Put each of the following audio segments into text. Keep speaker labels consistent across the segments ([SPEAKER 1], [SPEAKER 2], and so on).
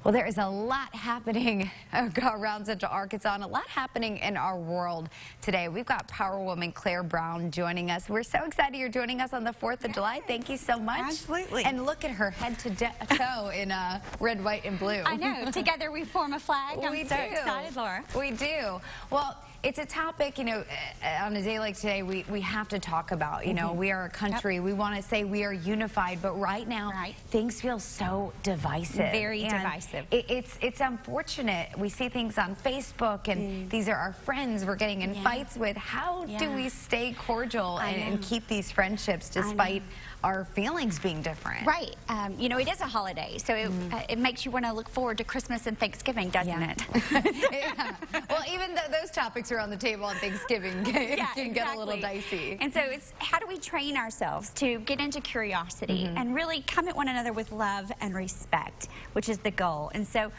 [SPEAKER 1] Well, there is a lot happening around Central Arkansas and a lot happening in our world today. We've got Power Woman Claire Brown joining us. We're so excited you're joining us on the 4th of July. Thank you so much.
[SPEAKER 2] Absolutely.
[SPEAKER 1] And look at her head to toe in red, white, and blue.
[SPEAKER 2] I know. Together we form a flag. I'm so excited, Laura.
[SPEAKER 1] We do. Well, it's a topic, you know, on a day like today, we have to talk about, you know, we are a country, we want to say we are unified, but right now, things feel so divisive.
[SPEAKER 2] Very divisive.
[SPEAKER 1] It's unfortunate. We see things on Facebook, and these are our friends we're getting in fights with. How do we stay cordial and keep these friendships despite our feelings being different?
[SPEAKER 2] Right. You know, it is a holiday, so it makes you want to look forward to Christmas and Thanksgiving, doesn't it?
[SPEAKER 1] Yeah. Well, even though those topics are on the table on Thanksgiving, can get a little dicey.
[SPEAKER 2] And so it's how do we train ourselves to get into curiosity and really come at one another with love and respect, which is the goal. And so,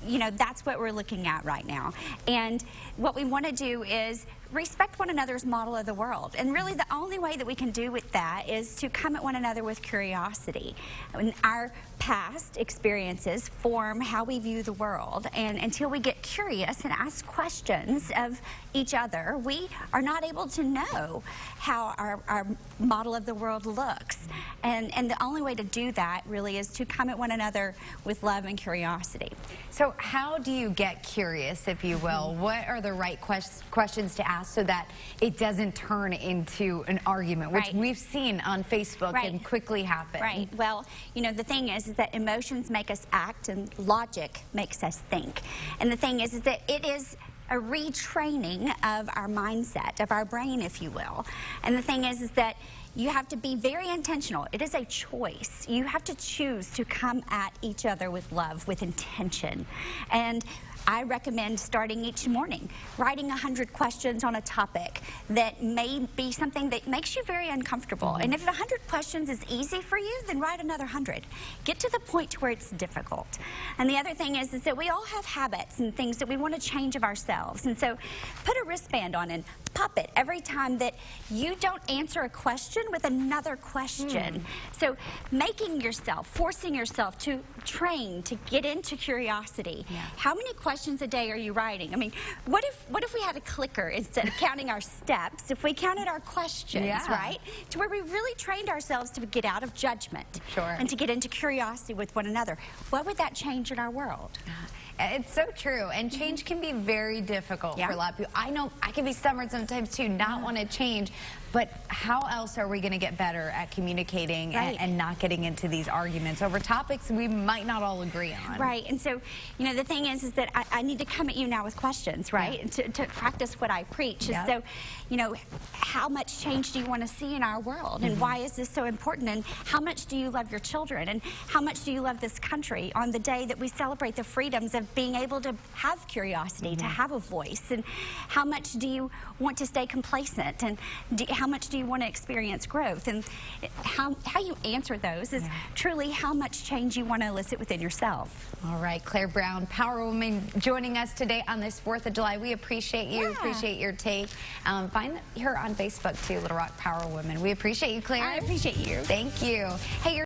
[SPEAKER 2] you know, that's what we're looking at right now. And what we want to do is respect one another's model of the world. And really the only way that we can do with that is to come at one another with curiosity. And our past experiences form how we view the world. And until we get curious and ask questions of each other, we are not able to know how our model of the world looks. And the only way to do that really is to come at one another with love and curiosity.
[SPEAKER 1] So how do you get curious, if you will? What are the right questions to ask so that it doesn't turn into an argument, which we've seen on Facebook and quickly happen?
[SPEAKER 2] Right. Well, you know, the thing is that emotions make us act and logic makes us think. And the thing is that it is a retraining of our mindset, of our brain, if you will. And the thing is that you have to be very intentional. It is a choice. You have to choose to come at each other with love, with intention. And I recommend starting each morning, writing 100 questions on a topic that may be something that makes you very uncomfortable. And if 100 questions is easy for you, then write another 100. Get to the point where it's difficult. And the other thing is that we all have habits and things that we want to change of ourselves. And so put a wristband on and pop it every time that you don't answer a question with another question. So making yourself, forcing yourself to train, to get into curiosity. How many questions a day are you writing? I mean, what if we had a clicker instead of counting our steps, if we counted our questions, right? To where we really trained ourselves to get out of judgment and to get into curiosity with one another. What would that change in our world?
[SPEAKER 1] It's so true, and change can be very difficult for a lot of people. I know I can be stubborn sometimes too, not want to change, but how else are we going to get better at communicating and not getting into these arguments over topics we might not all agree on? Right,
[SPEAKER 2] and so, you know, the thing is that I need to come at you now with questions, right, and to practice what I preach. So, you know, how much change do you want to see in our world, and why is this so important, and how much do you love your children, and how much do you love this country on the day that we celebrate the freedoms of being able to have curiosity, to have a voice, and how much do you want to stay complacent, and how much do you want to experience growth? And how you answer those is truly how much change you want to elicit within yourself.
[SPEAKER 1] All right, Claire Brown, Power Woman, joining us today on this 4th of July. We appreciate you, appreciate your take. Find her on Facebook too, Little Rock Power Woman. We appreciate you, Claire.
[SPEAKER 2] I appreciate you.
[SPEAKER 1] Thank you. Hey,